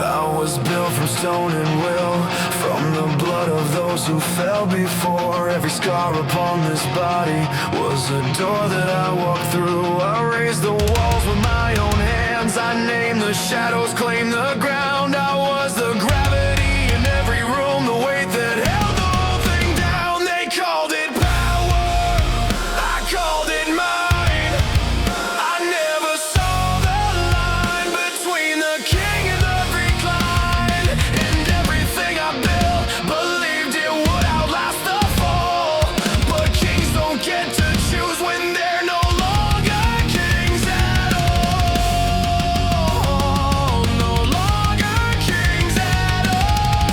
I was built from stone and will, from the blood of those who fell before. Every scar upon this body was a door that I walked through. I raised the walls with my own hands, I named the shadows, claimed the ground. I was the gravity in every room, the weight that held the whole thing down. They called it power, I called it mine. I never saw the line between the king and the recline. And everything I built, believed it would outlast the fall. But kings don't get to choose when they're no longer kings at all. No longer kings at all.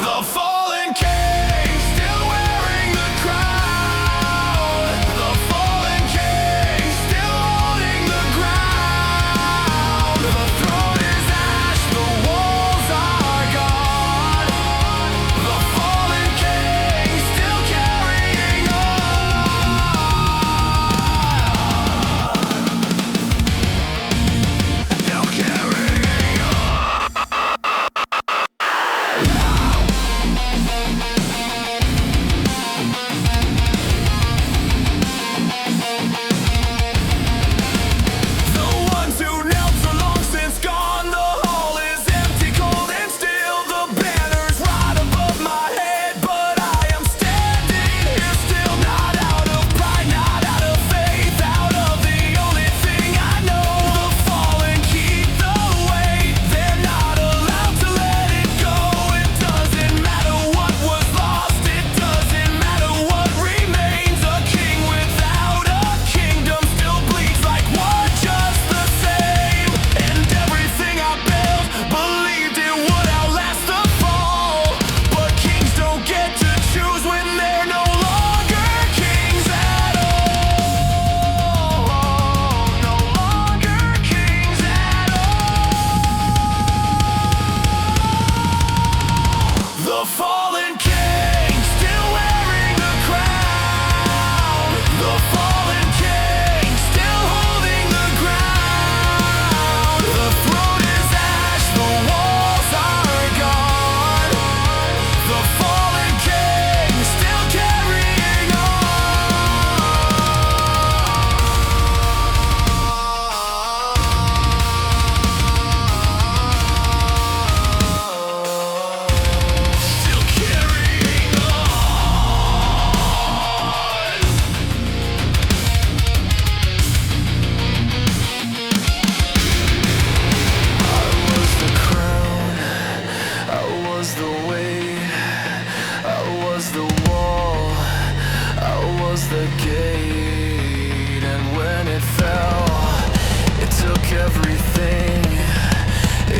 The fallen king still wearing the crown. The fallen king still holding the ground. The throne is ash, the walls are gone. The fallen king still carrying on. Still carrying on. The ones who knelt so long since gone. The hall is empty, cold and still. The banners right above my head, but I am standing here still. Not out of pride, not out of faith, out of the only thing I know. The fallen keep the weight, they're not allowed to let it go. It doesn't matter what was lost, it doesn't matter what remains. A king without a kingdom still bleeds like wood, just the same. And everything I built, believed it would outlast the fall. But kings don't get to choose when they're no longer kings at all. No longer kings at all. The fallen king still wearing the crown. The fallen king still holding the ground. The throne is ash, the walls are gone. The fallen king still carrying on. Still carrying on. I was the crown, I was the weight, I was the wall, I was the gate. And when it fell, it took everything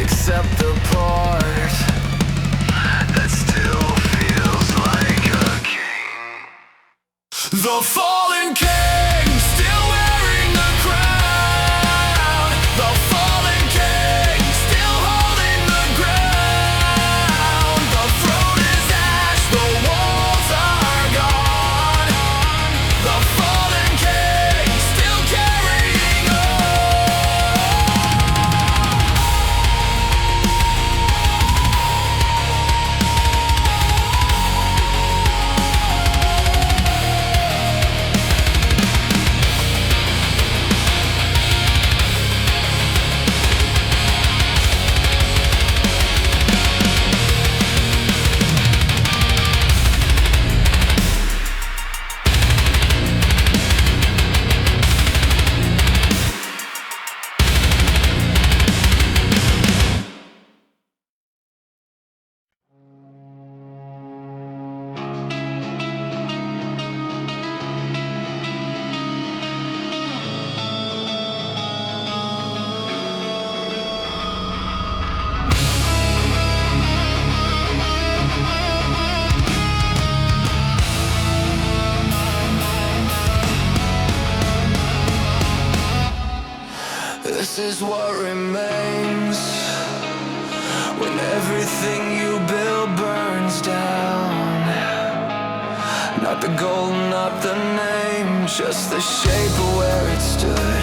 except the part that still feels like a king. The fallen king still wearing the crown. The fallen king still holding the ground. The throne is ash, the walls are gone. The fallen king still carrying on. This is what remains when everything you build burns down. Not the gold, not the name, just the shape of where it stood.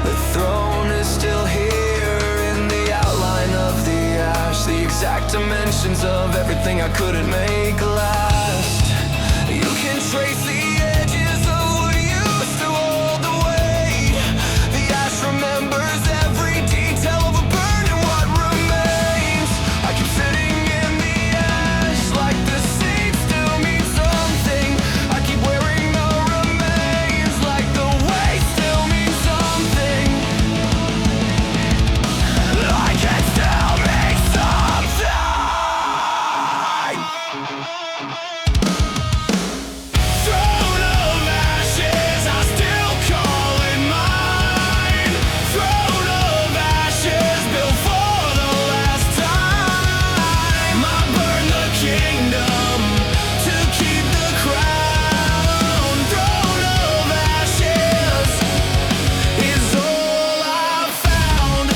The throne is dimensions of everything I couldn't make last. You can trace the edges of what used to hold the weight. The ash remembers every detail of a burn and what remains. I keep sitting in the ash like the seed still means something. I keep wearing the remains like the weight still means something. Like it still means something. Throne of ashes, I still call it mine. Throne of ashes, built for the last time. I burn the kingdom to keep the crown. Throne of ashes is all I've found.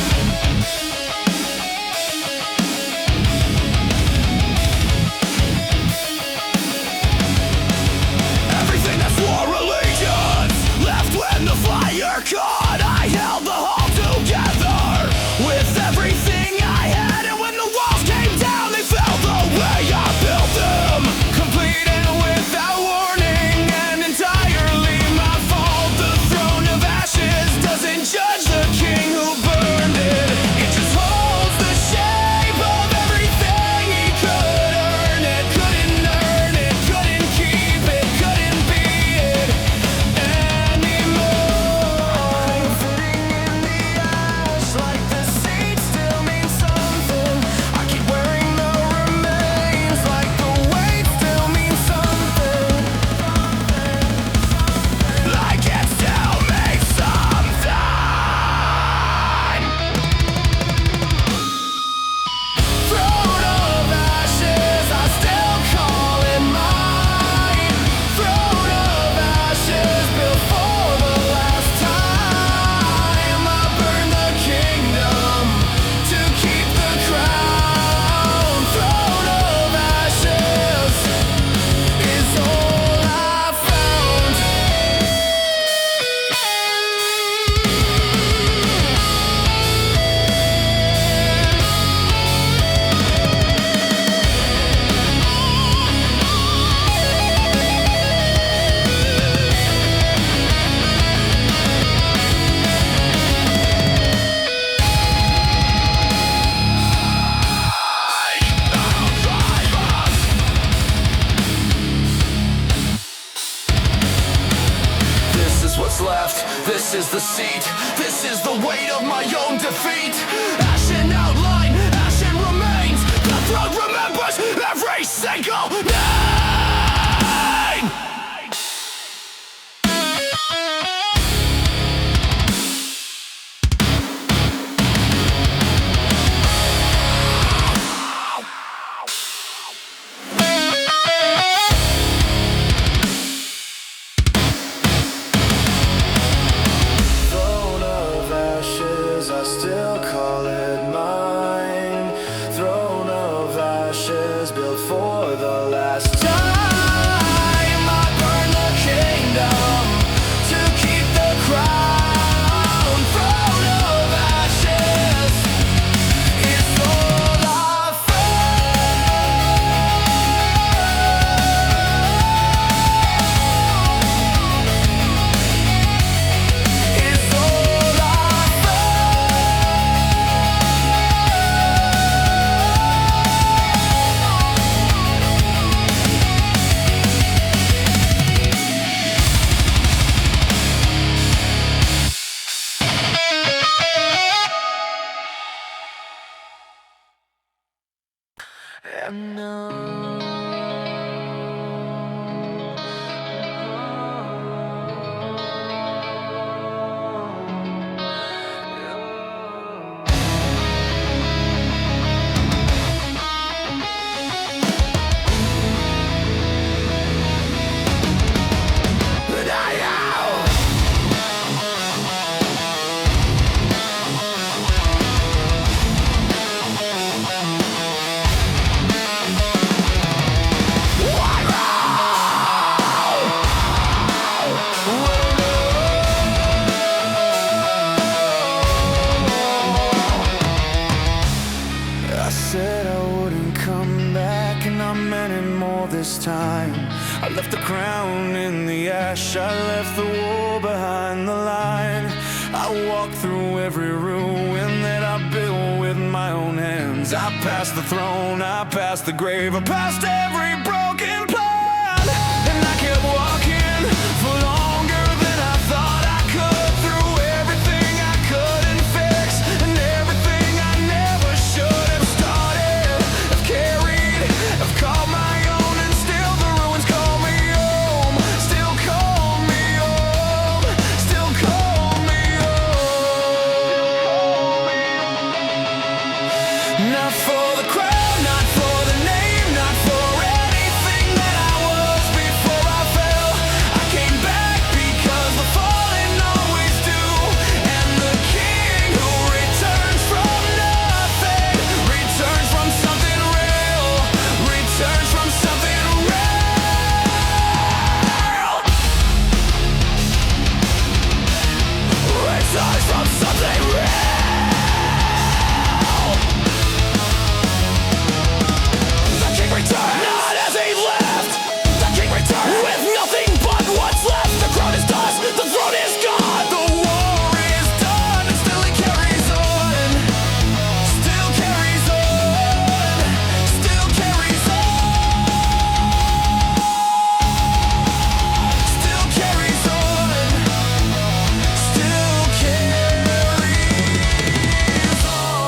Everything that swore allegiance left when the fire caught. I held the hall together with everything I had, and when the walls came down, they fell the way I built them. Complete and without warning, and entirely my fault. The throne of ashes doesn't judge the king who burned it. It just holds the shape of everything he could earn it. Couldn't earn it, couldn't keep it, couldn't be it anymore. I'm sitting in the ash like the seed still means something. I keep wearing the remains like the weight still means something. Like it still means something. Throne of ashes, I still call it mine. Throne of ashes, built for the last time. I burn the kingdom to keep the crown. Throne of ashes is all I found. This is what's left, this is the seat, this is the weight of my own defeat. Ashen outline, ashen remains, the throne remembers every single name. Throne of ashes, I still call it mine. Throne of ashes, built for the last time. I burn the kingdom to keep the crown. Throne of ashes is all I found. Is all I And I'm anymore this time. I left the crown in the ash, I left the war behind the line. I walked through every ruin that I built with my own hands. I passed the throne, I passed the grave, I passed every broken plan. And I kept walking for longer than I thought I could, through everything I couldn't fix and everything I never should have started, have carried, have called my own, and still the ruins call me home. Still call me home. Still call me home. Not for the crown, not for the name, not for anything that I was before I fell. I came back because the fallen always do, and the king who returns from nothing returns from something real, returns from something real, returns from something real. The king returned, not as he left. The king returned with nothing but what's left. The crown is dust, the throne is gone. The war is done, and still it carries on. Still carries on. Still carries on. Still carries on. Still carries on.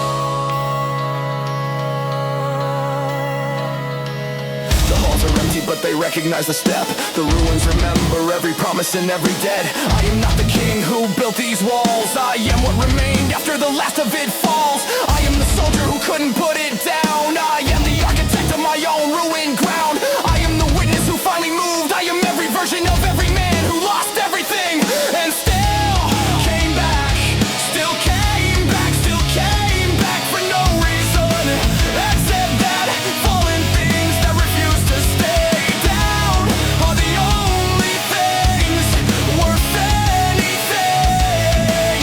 The halls are empty, but they recognize the step. The ruins remember every promise and every dead. I am not the king who built these walls. I am what remained after the last of it falls. I am the soldier who couldn't put it down. I am the architect of my own ruined ground. I am the witness who finally moved. I am every version of every man who lost everything and still came back. Still came back. Still came back for no reason except that fallen things that refuse to stay down are the only things worth anything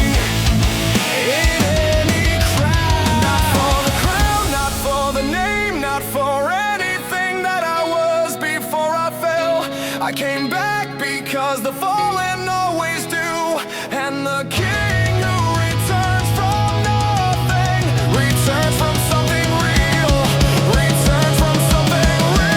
in any crown. Not for the crown, not for the name, not for anything that I was before I fell. I came back because the fallen always do, and the king who returns from nothing returns from something real, returns from something real.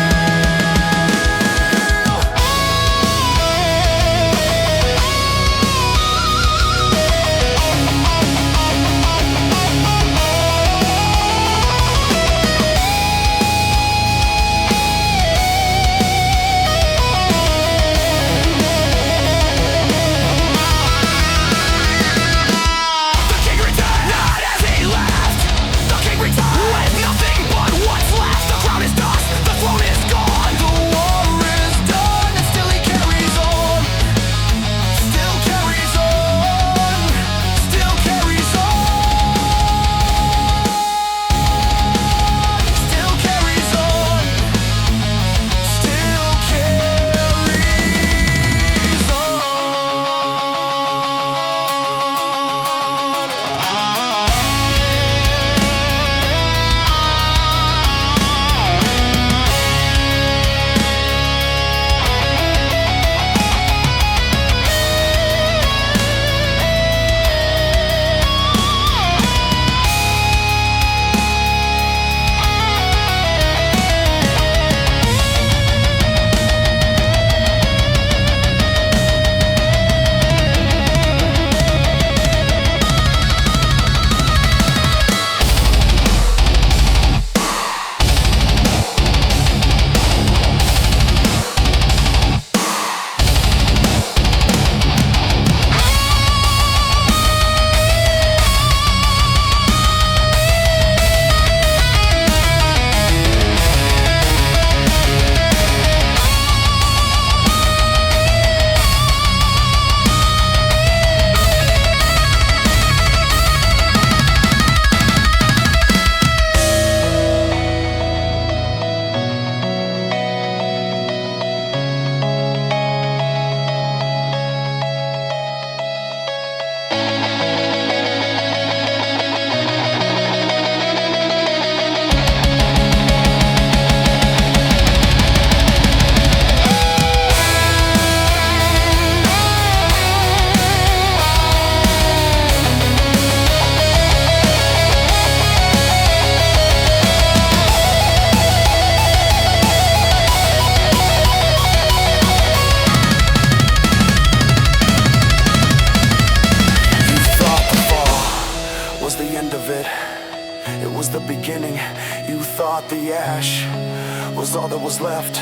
was all that was left.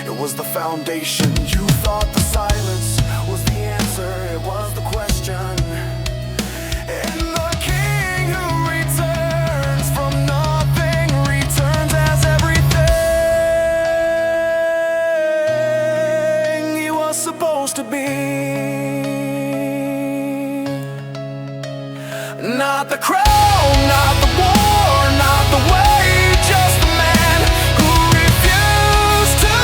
It was the foundation. You thought the silence was the answer. It was the question. And the king who returns from nothing returns as everything he was supposed to be. Not the crown, not the war, not the way, just the man who refused to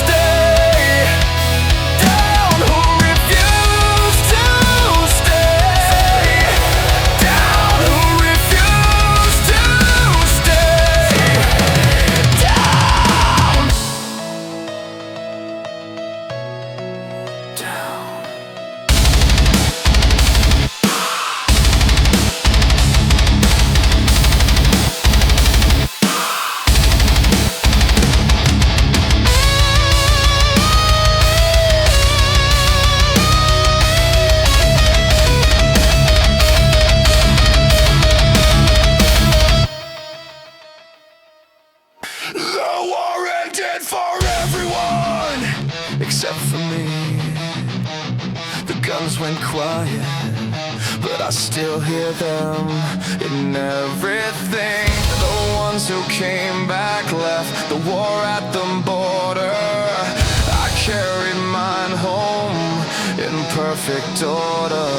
stay down, who refused to stay down, who refused to stay down, down. The war ended for everyone except for me. The guns went quiet, but I still hear them in everything. The ones who came back left the war at the border. I carried mine home in perfect order.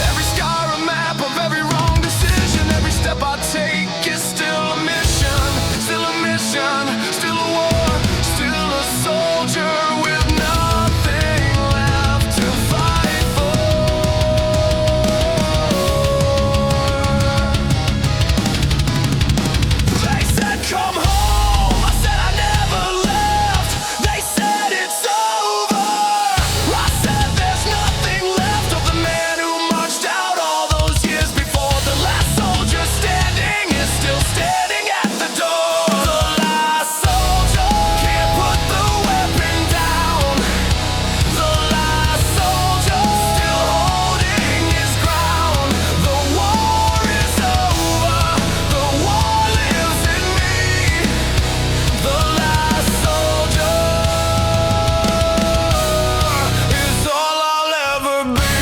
Every scar a map of every wrong decision. Every step I take is still a mission. Still a mission, still a war, still a soldier with nothing left to fight for. They said come home, I said I never left. They said it's over, I said there's nothing left of the man who marched out all those years before. The last soldier standing is still standing at the door. The last soldier can't put the weapon down. The last soldier still holding his ground. The war is over, the war lives in me. The last soldier is all I'll ever be.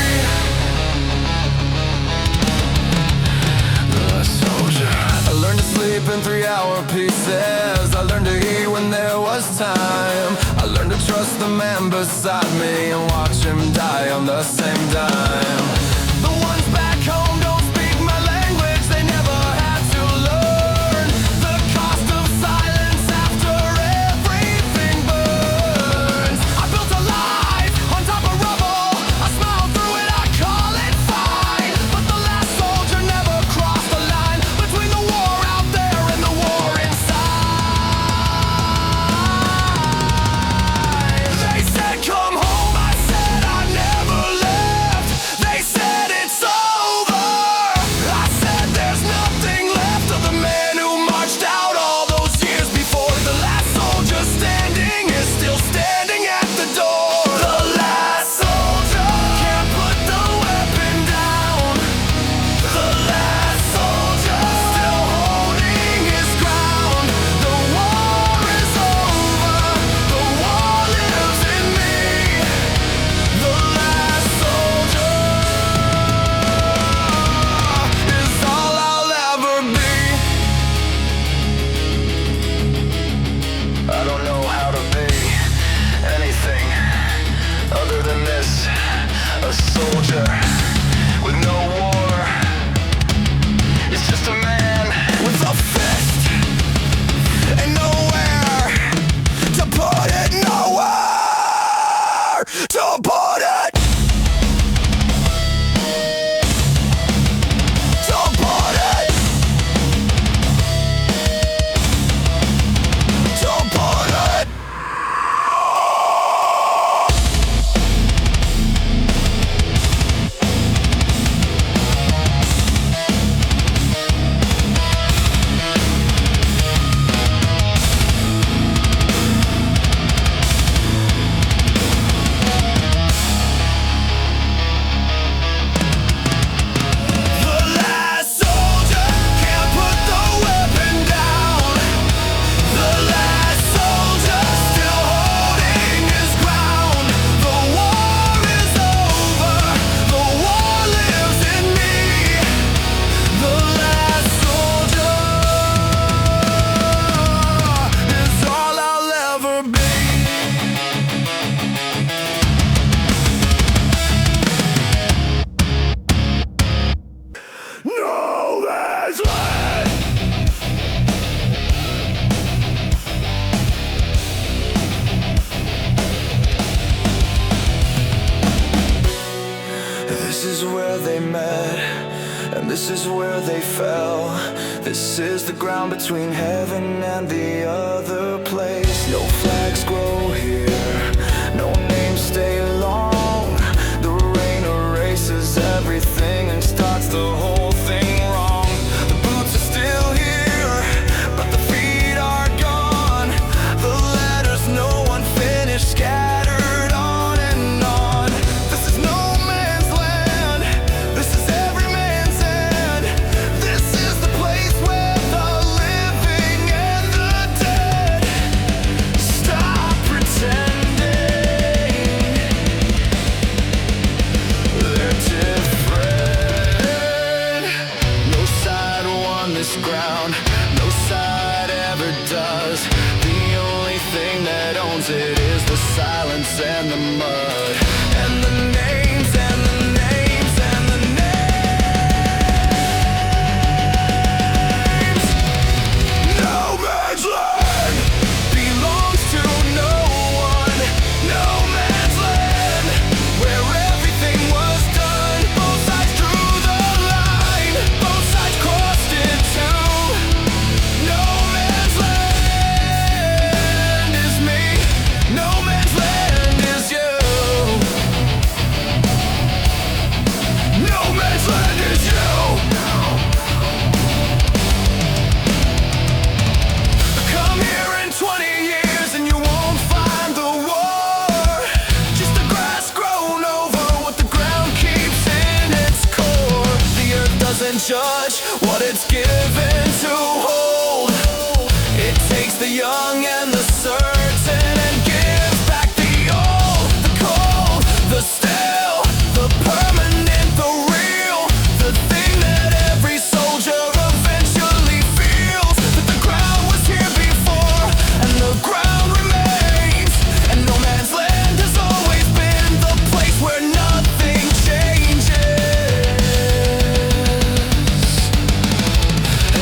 The last soldier. I learned to sleep in 3-hour pieces. I learned to eat when there was time. I learned to trust the man beside me and watch him die on the same dime. The ones back home don't speak my language. They never had to learn the cost of silence after everything burns. I built a life on top of rubble. I smiled through it, I call it fine. But the last soldier never crossed the line between the war out there and the war inside. They said come home, I said I never left. They they fell. This is the ground between heaven and the other place. No flags grow here, no names stay long. The rain erases everything and starts the whole thing wrong. The boots are still here, but the feet are gone. The letters no one finished, scattered on and on. This is no man's land, this is every man's end. This is the place where the living and the dead stop pretending they're different. No side won this ground, no side ever does. The only thing that owns it is the silence and the mud. And the names and the names and the names. No man's land belongs to no one. No man's land, where everything was done. Both sides drew the line, both sides crossed it too. No man's land is me, no man's land is you. No man's land is you. Come here in 20 years and you won't find the war. Just the grass grown over what the ground keeps in its core. The earth doesn't judge what it's given to hold. It takes the young and the certain and gives back the old, the cold, the still, the permanent, the real. The thing that every soldier eventually feels, that the ground was here before and the ground remains. And no man's land has always been the place where nothing changes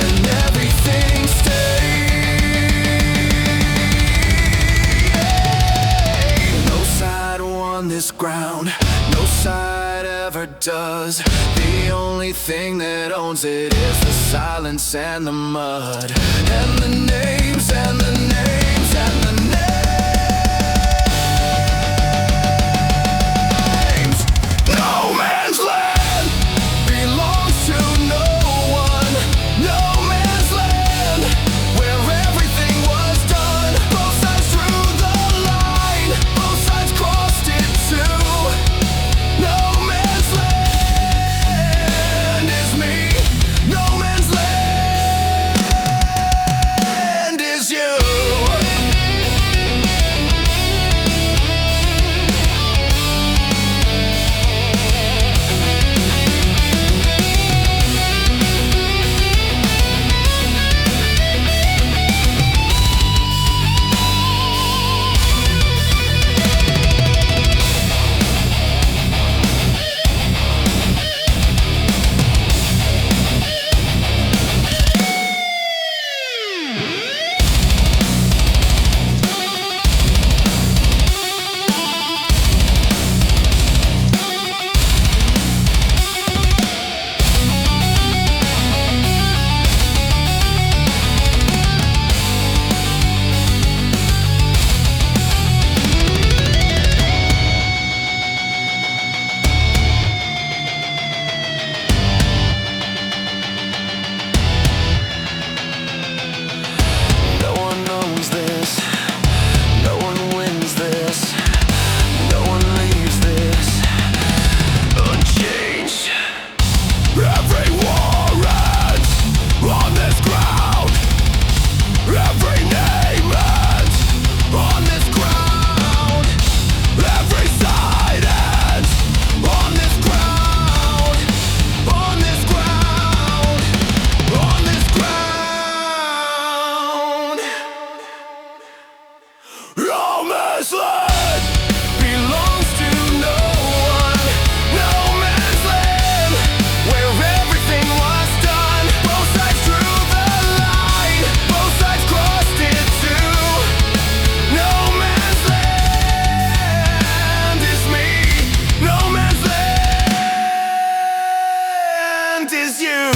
and everything stays. No side won this ground, no side ever does. The only thing that owns it is the silence and the mud. And the names and the names and the names. No man's land belongs to no one. No man's land, where everything was done. Both sides drew the line, both sides crossed it too. No man's land is me, no man's land is you. No one knows this, no one wins this, no one leaves this unchanged. Every war ends on this ground, every name ends on this ground, every side ends on this ground, on this ground, on this ground. No man's land belongs to no one. No man's land, where everything was done. Both sides drew the line, both sides crossed it too. No man's land is me, no man's land is you.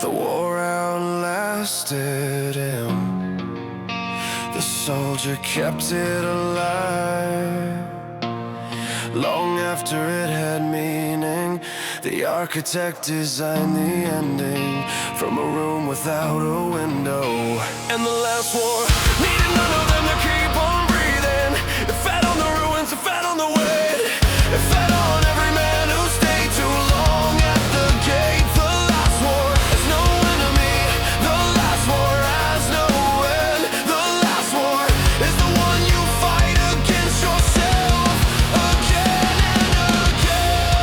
The war outlasted him. The soldier kept it alive. Long after it had meaning, the architect designed the ending from a room without a window. And the last war needed none of them to keep on breathing. It fed on the ruins, it fed on the weight. It fed on every man who stayed too long at the gate. The last war has no enemy. The last war has no end. The last war is the one you fight against yourself again and again.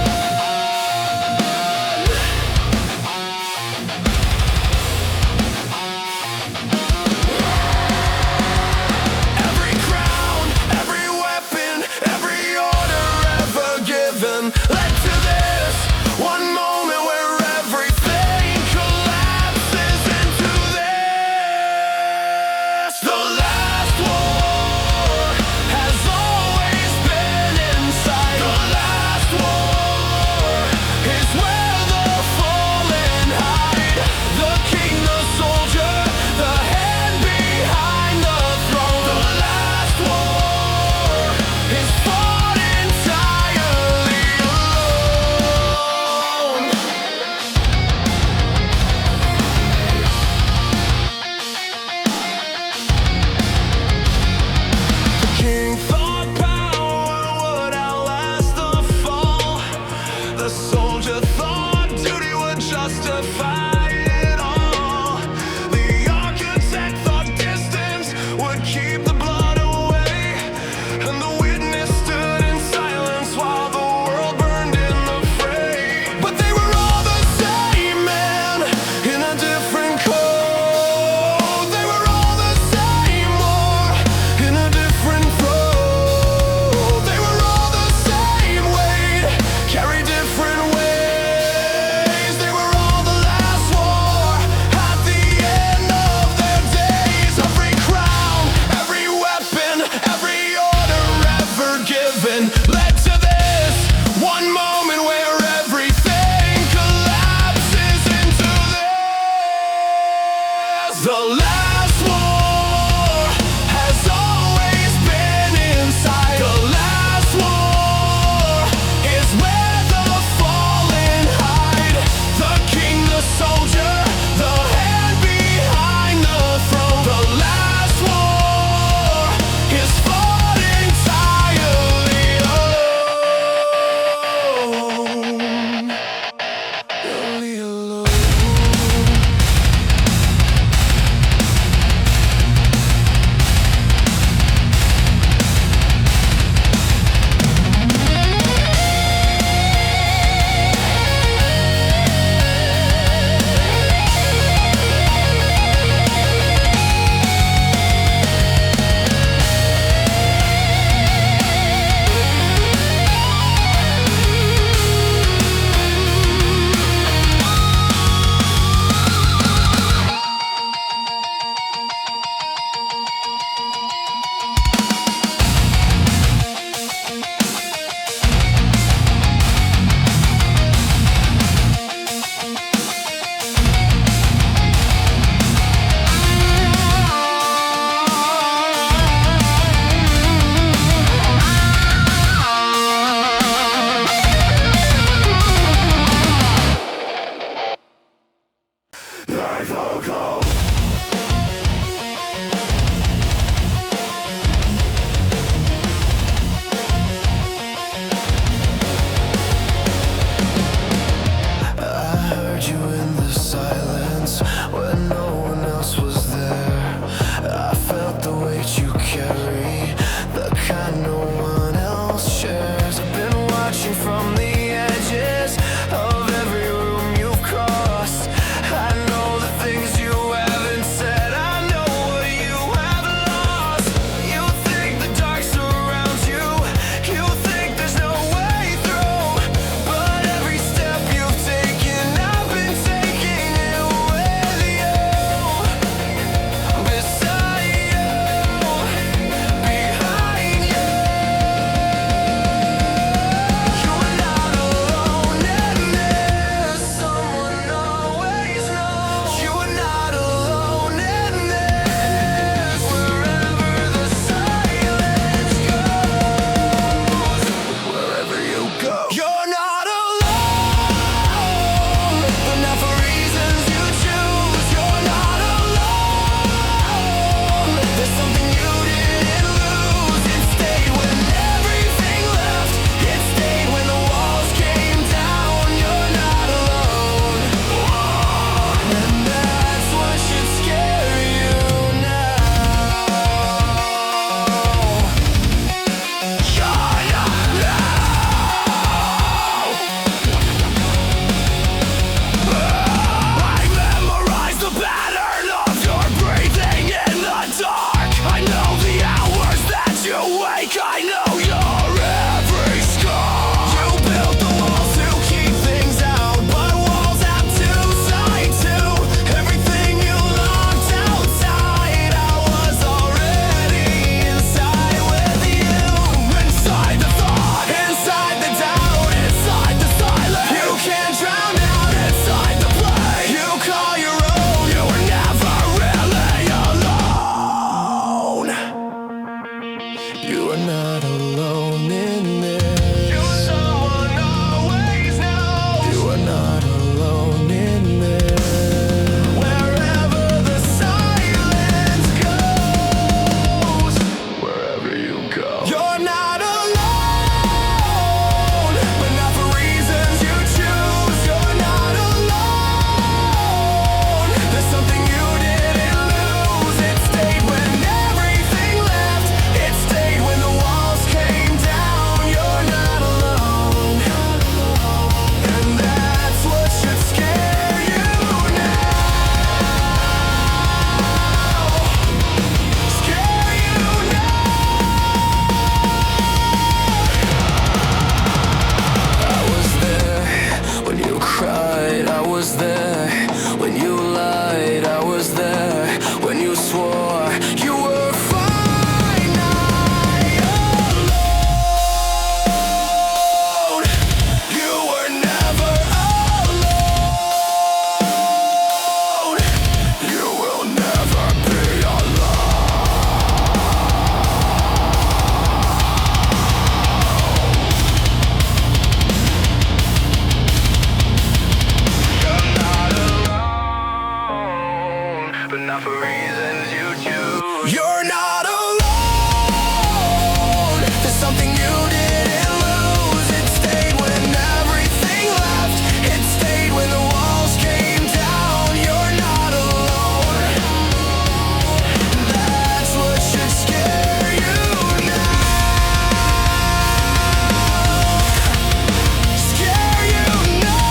Every crown, every weapon, every order ever given led to this one moment where everything collapses into this. The last war has always been inside. The last war is where the fallen hide. The king, the soldier, the hand behind the throne. The last war is fought entirely alone. The king thought power would outlast the fall. The soldier thought duty would justify it all. The architect thought distance would keep the blood away. And the witness stood in silence while the world burned in the fray. But they were all the same man in a different code. They were all the same war in a different road. They were all the same weight, carry different ways. They were all the last there. When you lied, I was there. When you swore you were fine, I alone. You were never alone. You will never be but not for reasons you choose. You're not alone. There's something you didn't lose. It stayed when everything left. It stayed when the walls came down. You're not alone. That's what should scare you now. Scare you now.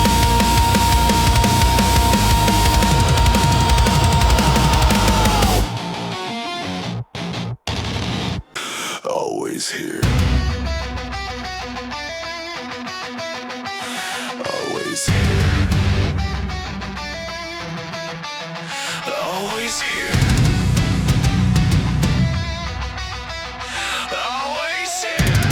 Always here. Always here. Always here. Always here.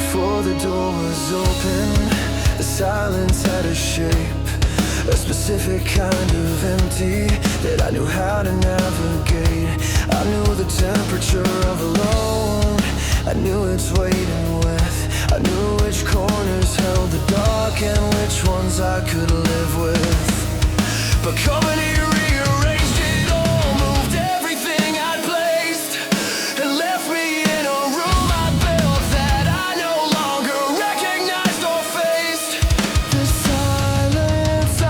before the door was open, the silence had a shape, a specific kind of empty that I knew how to navigate. I knew the temperature of alone, I knew its weight and width, I knew which corners held the dark and which ones I could live with. But company rearranged it all, moved everything I'd placed, and left me in a room I built that I no longer recognized or faced. The silence I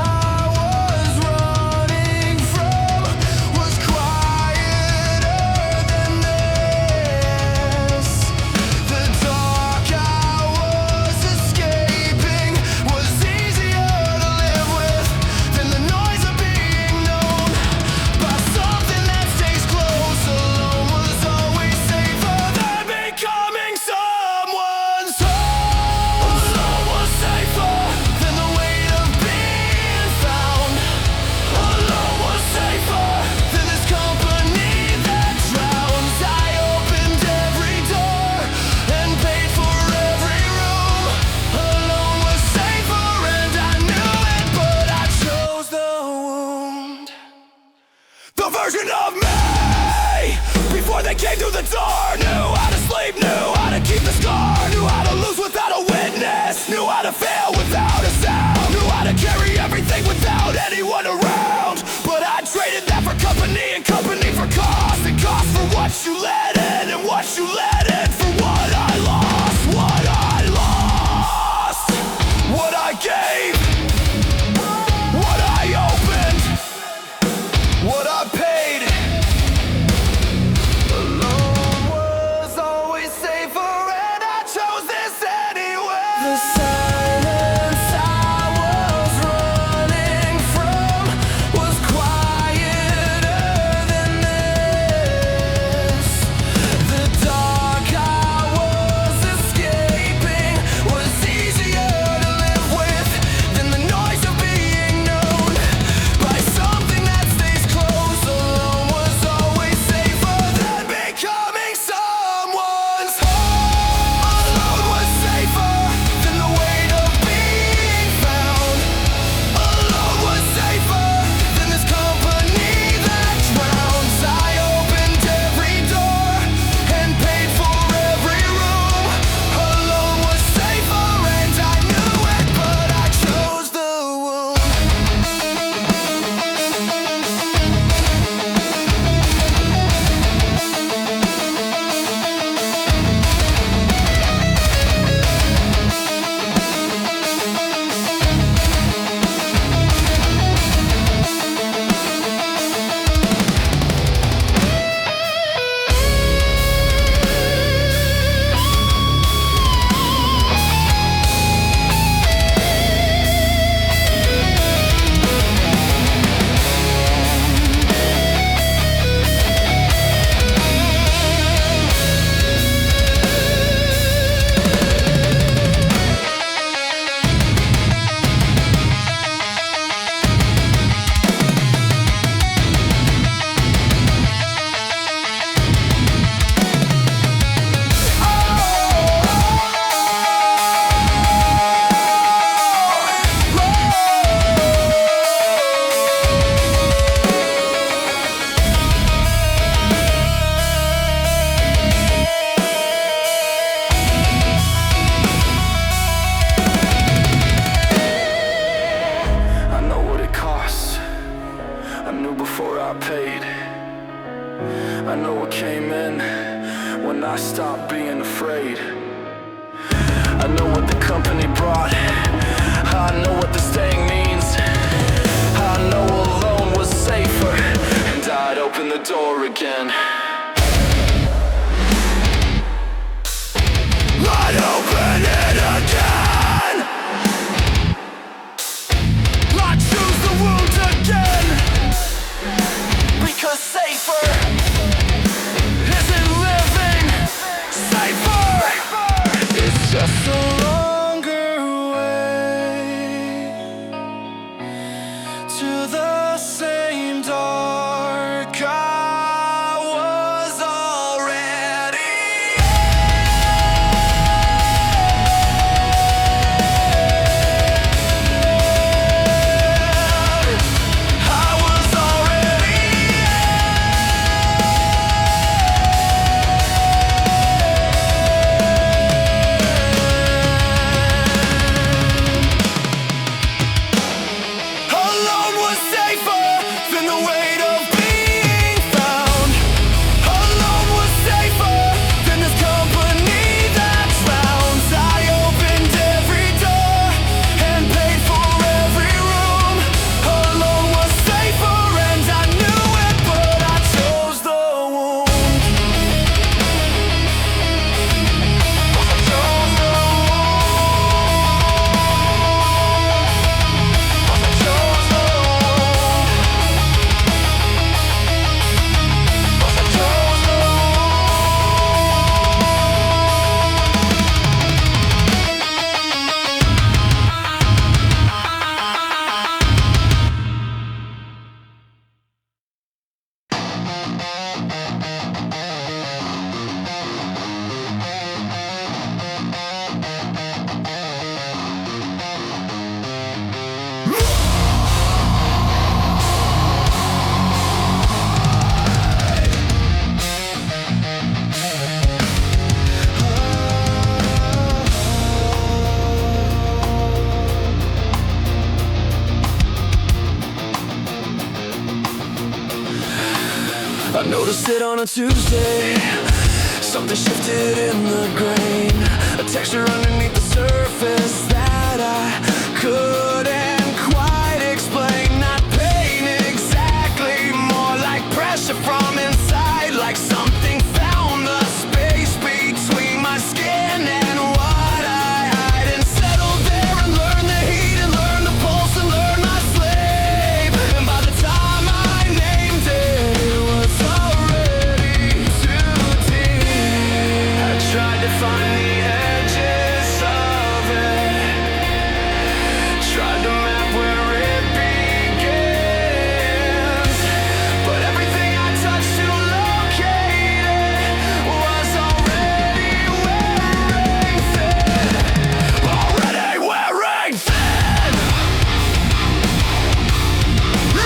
was running from was quieter than this. The dark I was escaping was easier to live with than the noise of being known by something that stays close. Alone was always safer than becoming someone's home. Alone was safer than the weight of being found. Alone was safer than this company that drowns. I opened every door and paid for every room. Alone was safer and I knew it, but I chose the wound. The version of me before they came through the door knew how to sleep, knew how to keep the scar, knew how to lose without a witness, knew how to fail without a sound, knew how to carry everything without anyone around. But I traded that for company and company for cost, and cost for what you let in and what you let in for what I lost, what I lost, what I gave, what I opened, what I paid. Alone was always safer and I chose this anyway. The silence I was running from was quieter than this. The dark I was escaping was easier to live with than the noise of being known by something that stays close. Alone was always safer than becoming someone's home. Alone was safer than the weight of being found. Alone was safer than this company that drowns. I opened every door and paid for every room. Alone was safer and I knew it, but I chose the wound. I know what it costs. I knew before I paid. I know what came in when I stopped being afraid. I know what the company brought. I know what the staying means. I know alone was safer, and I'd open the door again. I'd open it again. I'd choose the wound again, because safer isn't living. Safer is just a longer way to the same dark I was already in. Noticed it on a Tuesday. Something shifted in the grain, a texture underneath the surface that I couldn't quite explain. Not pain exactly, more like pressure from inside, like something found the space between my skin and what I hide, and settled there and learned the heat and learned the pulse and learned my slave. And by the time I named it, it was already too deep. I tried to find the edges of it, tried to map where it begins, but everything I touched to locate it was already wearing thin. Already wearing thin.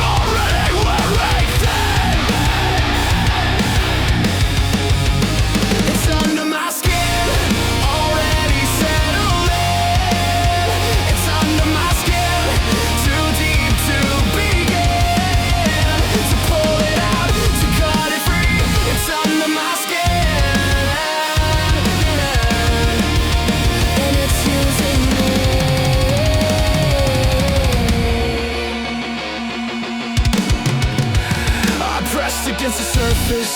Already wearing thin. It's under my skin, already settled in. It's under my skin, too deep to begin. To pull it out, to cut it free. It's under my skin, and it's using me. I pressed against the surface,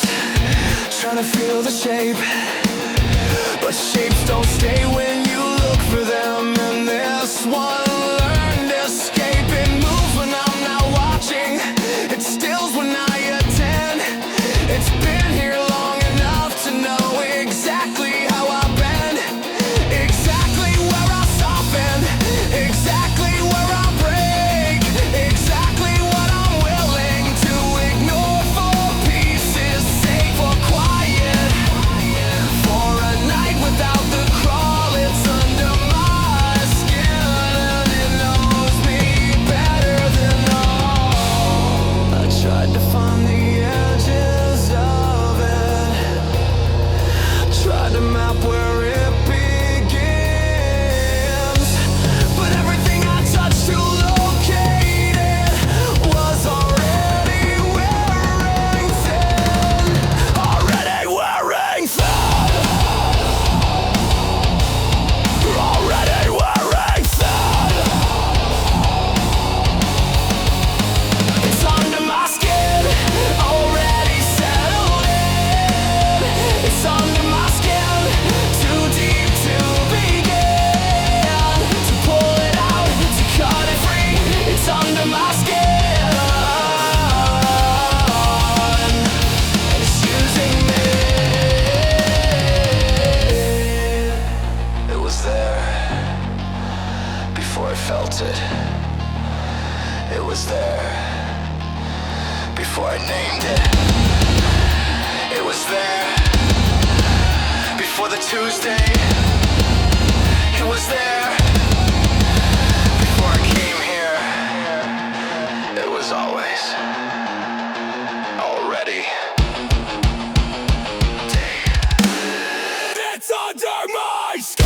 trying to feel the shape, but shapes don't stay when you look for them. And this one learned to escape and move when I'm not watching. It stills when I attend. It's been here long enough to know exactly how I've been, exactly where I soften, exactly where I break, exactly what I'm willing to ignore for peace is safe or quiet. For a night without the crawl, it's under my skin, and it knows me better than all. I tried to find the edges of it, tried to map where it begins, but everything I touched to locate it was already wearing thin. Already wearing thin. Already wearing thin. It's under my skin, already settled in. It's under my skin, too deep to begin. To pull it out, to cut it free. It's under my skin, and it's using me. It was there before I felt it. It was there before I named it. It was there before the Tuesday. It was there before I came here. It was always already. It's under my skin.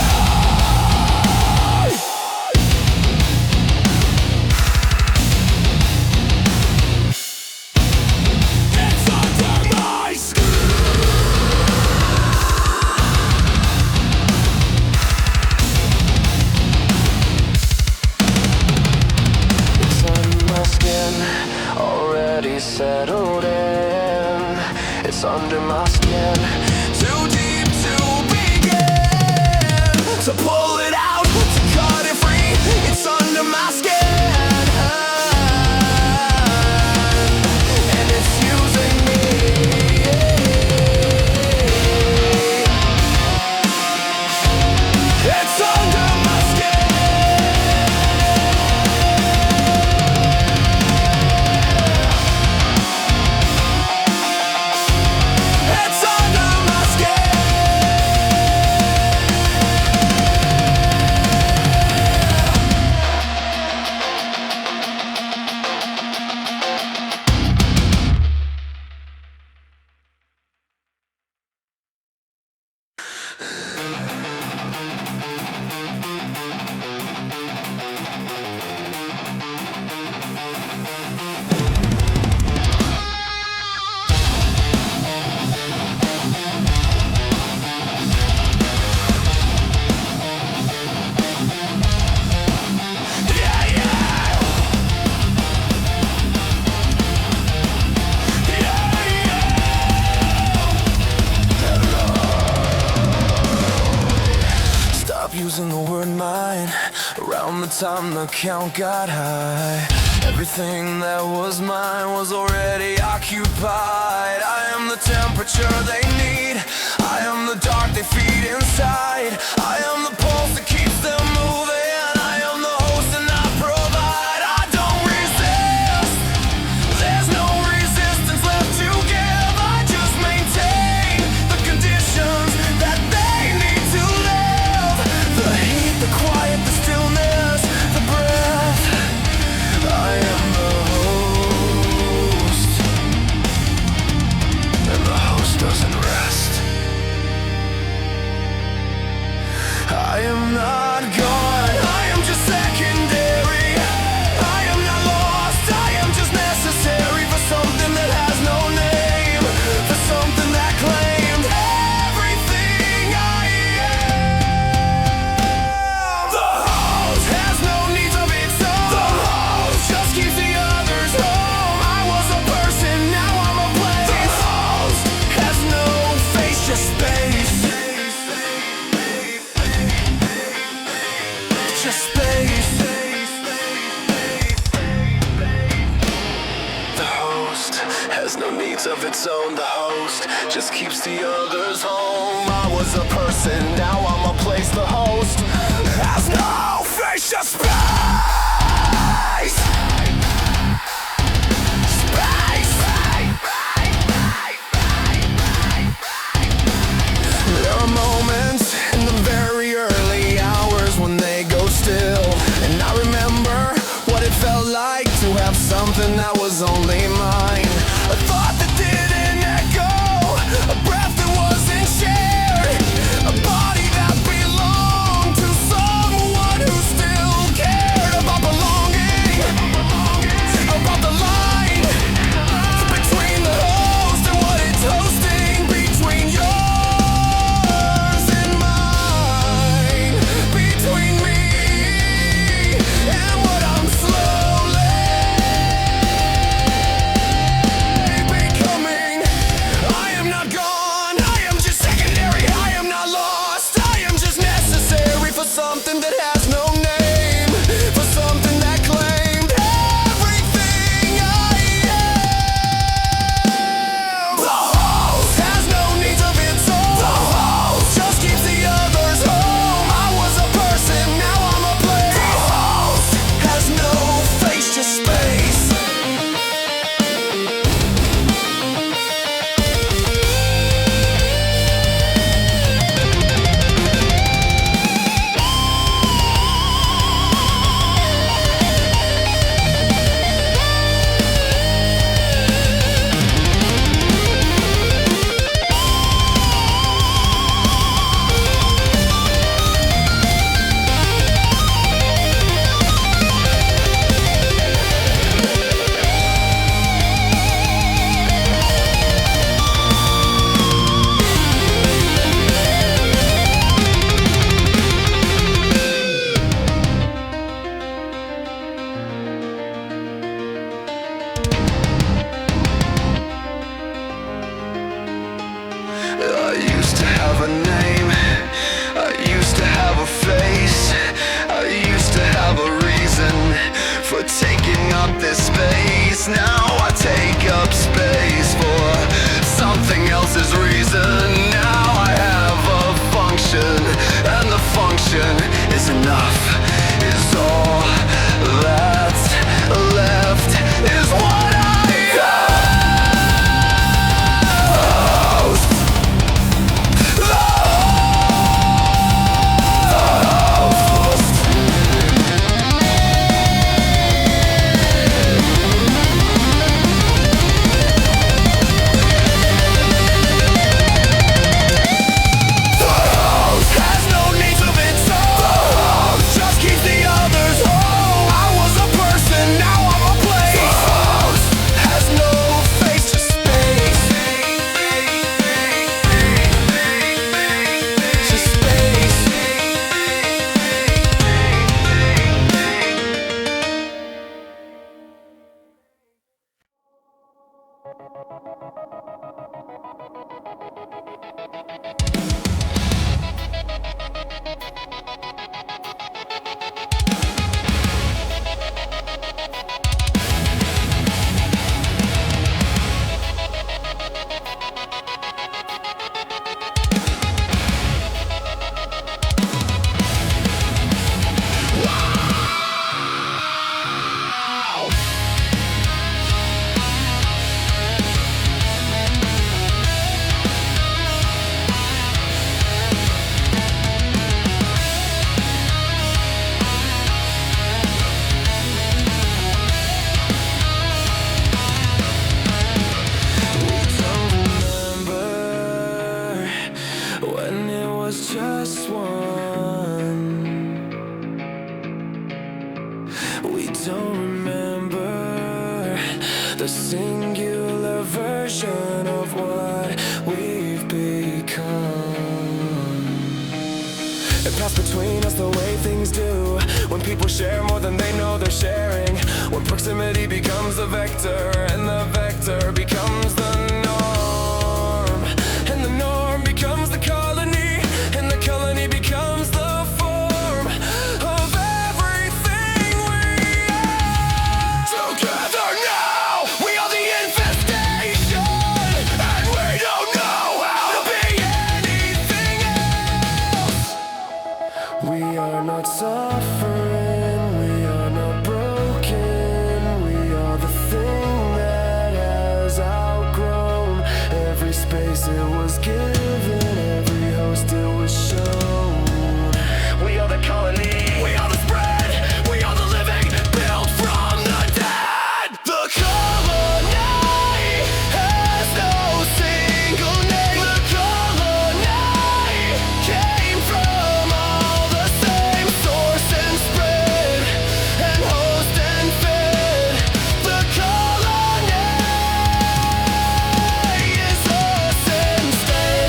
It's under my skin. It's under my skin, already settled in. It's under my skin, too deep to begin. To pull it out, to cut it free. It's under my skin, and it's using me. It's under my skin. It's under my skin. stop using the word mine. Around the time the count got high, everything that was mine was already occupied. I am the temperature they need, I am the dark they feed inside, I am the pulse that keeps them moving, I am the host and I provide. I don't resist, there's no resistance left to give. I just maintain the conditions that they need to live. The heat, the quiet, the stillness, the breath. I am the host, and the host doesn't rest. I am not gone, I am just secondary. I am not lost, I am just necessary for something that has no name, for something that claimed everything I am. The host has no needs of its own, the host just keeps the others home. I was a person, now I'm a place. The host has no face, just space. Just space. The host has no needs of its own. The host just keeps the others home. I was a person, now I'm a place. The host has no face, just space. Space. There are moments in the very early hours when they go still, and I remember what it felt like to have something that was only mine. A thought that didn't echo, a breath that wasn't shared, a body that belonged to someone who still cared about belonging, about the line between the host and what it's hosting, between yours and mine, between me and what I'm slowly becoming. I am not gone, I am just secondary. I am not lost, I am just necessary for something that has no name, for something that claimed everything I am. The host has no needs of its own. The host just keeps the others home. I was a person, now I'm a place. The host has no face, just space. don't remember the singular version of what we've become. It passed between us the way things do, when people share more than they know they're sharing, when proximity becomes the vector and the vector becomes the norm, and the norm becomes the colony, and the colony becomes the form of everything we are. Together now, we are the infestation, and we don't know how to be anything else. We are not suffering, we are not broken, we are the thing that has outgrown every space it was given, every host it was shown. We are the colony, we are the spread, we are the living, built from the dead. The colony has no single name. The colony came from all the same source and spread, and host and fed. The colony is us instead.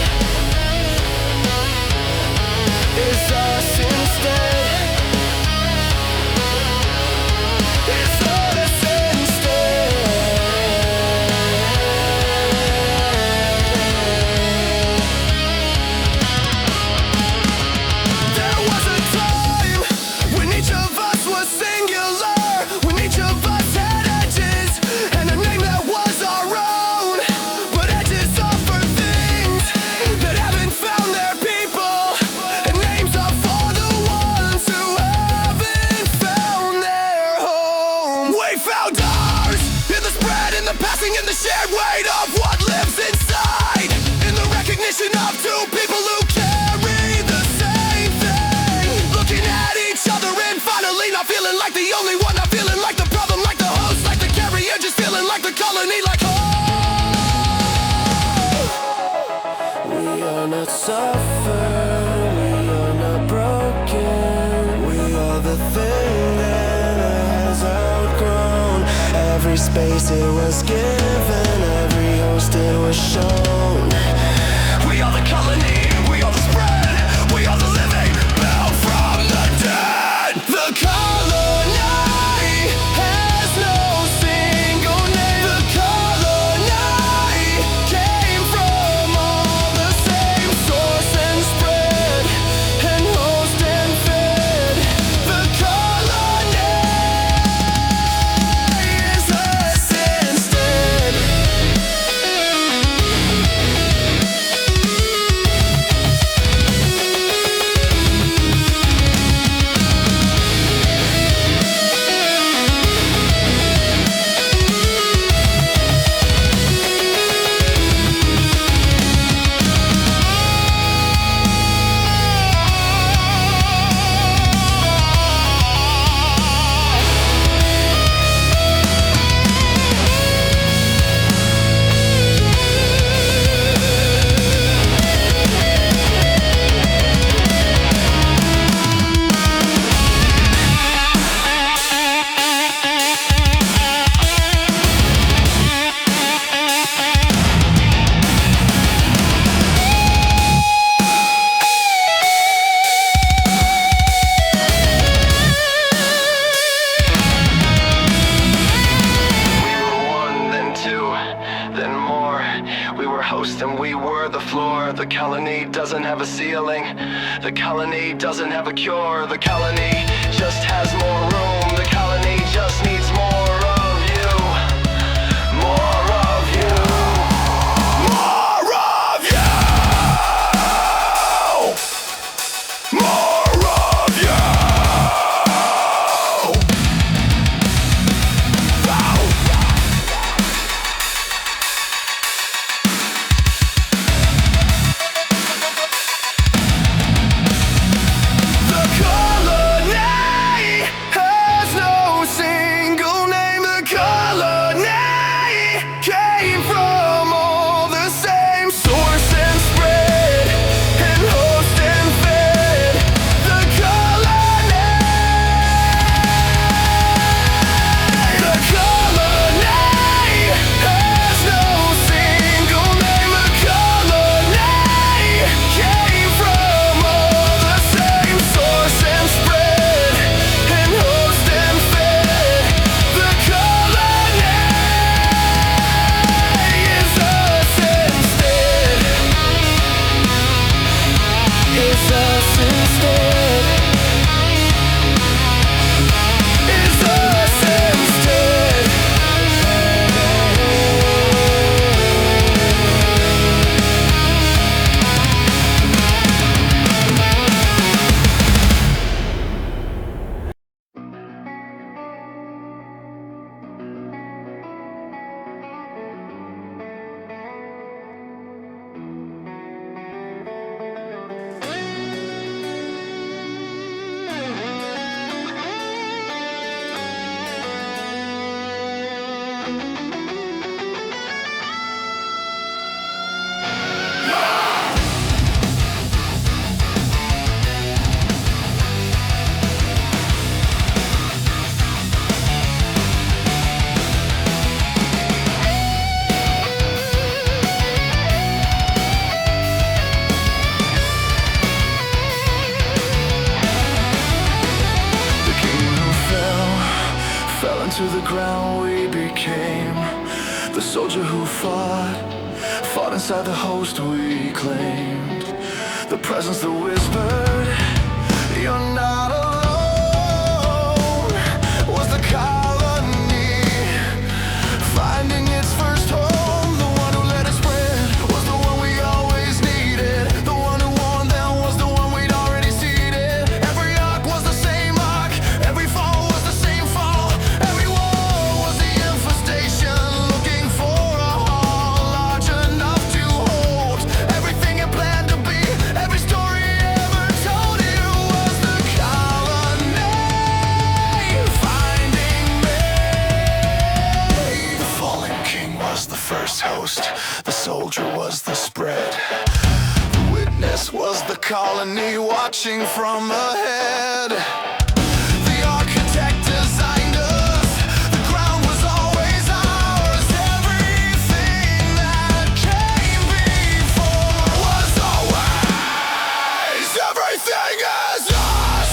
It's us instead. It's us instead. There was a time when each of us was singular, when each of us had edges and a name that was our own. But edges are for things that haven't found their people, and names are for the ones who haven't found their home. We found ours in the spread, in the passing, in the shared weight of what lives inside, in the recognition of two people who carry the same thing, looking at each other and finally not feeling like the only one, not feeling like the problem, like the host, like the carrier, just feeling like the colony, like home. We are not suffering, we are not broken, we are the thing that has outgrown every space it was given, every host it was shown. We are the colony, we are the spread, we are the living, built from the dead. The colony has no single name. The colony came from all the same source and spread, and host and fed. The colony is us instead. Then more. We were host and we were the floor. The colony doesn't have a ceiling. The colony doesn't have a cure. The colony just has more room. The colony just needs more of you. More of you. More of you. More of you. The colony To the ground we became the soldier who fought inside the host we claimed. The presence that whispered, "You're not alone," was the colony finding its first home. The one who let it spread was the one we always needed. The one who warned them was the one we'd already seeded. Every arc was the same arc, every fall was the same fall. Every war was the infestation, looking for a hall large enough to hold everything it planned to be. Every story ever told, it was the colony finding me. The fallen king was the first host, the soldier was the spread, the witness was the colony watching from ahead. The architect designed us, the ground was always ours. Everything that came before was always everything is us.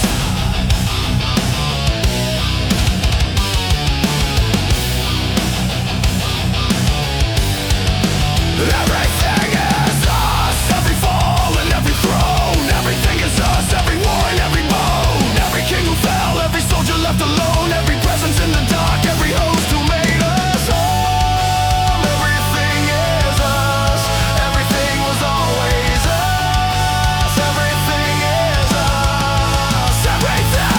Everything is us. Every fall and every throne, everything is us. Every war and every bone, every king who fell, every soldier left alone, every presence in the dark, every host who made us home. Everything is us. Everything was always us. Everything is us. Everything.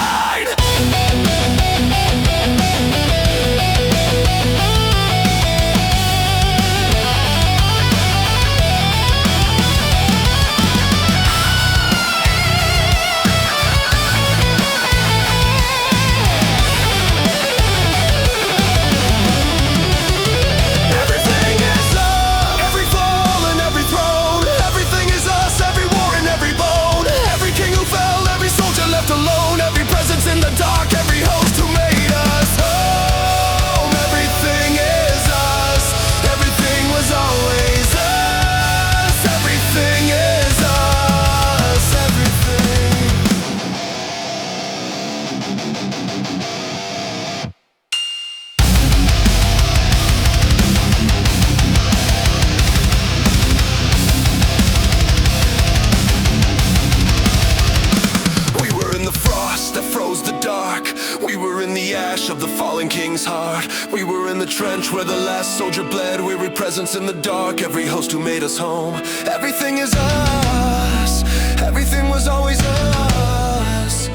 Everything is us. Every fall and every throne, everything is us. Every war and every bone, every king who fell, every soldier left alone, every presence in the dark, every host who made us home. Everything is us. Everything was always us. Everything is us. Everything. We were in the frost that froze the dark. We were in the ash of the fallen king's heart. We were in the trench where the last soldier bled. We were presence in the dark, every host who made us home. Everything is us. Everything was always us.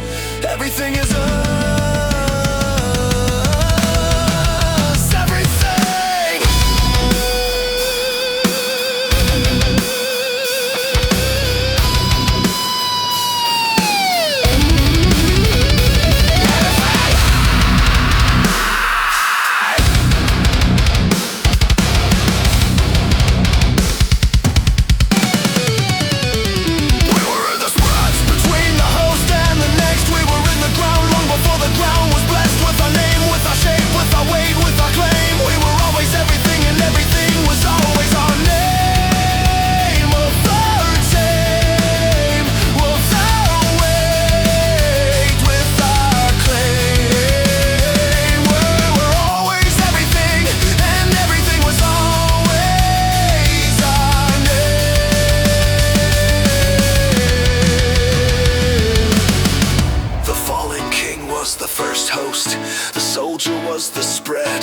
Everything is us. Everything. We were in the spreads between the host and the next. We were in the ground long before the ground was blessed with our name, with our shape, with our weight, with our claim. We were always everything and everything was always our name. Of our shame, with our weight, with our claim. We were always everything and everything was always our name. The fallen king was the first host, the soldier was the spread,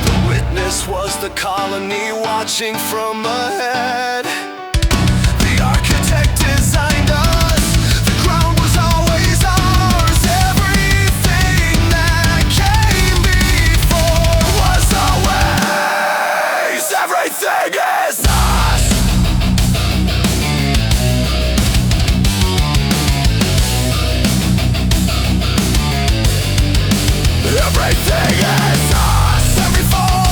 the witness was the colony watching from ahead. The architect designed us, the ground was always ours. Everything that came before was always everything is us. Everything is us. Every fall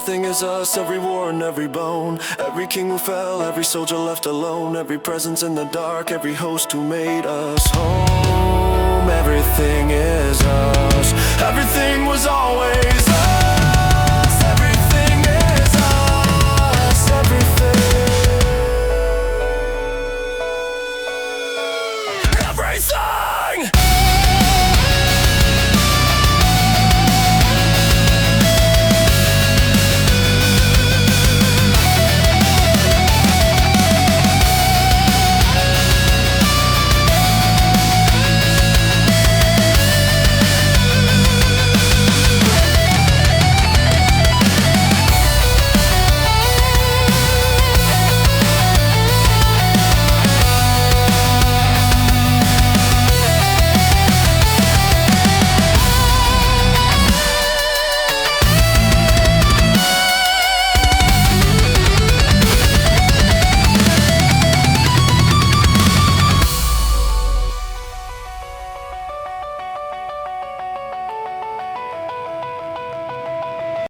Everything is us, every war and every bone, every king who fell, every soldier left alone, every presence in the dark, every host who made us home. Everything is us. Everything was always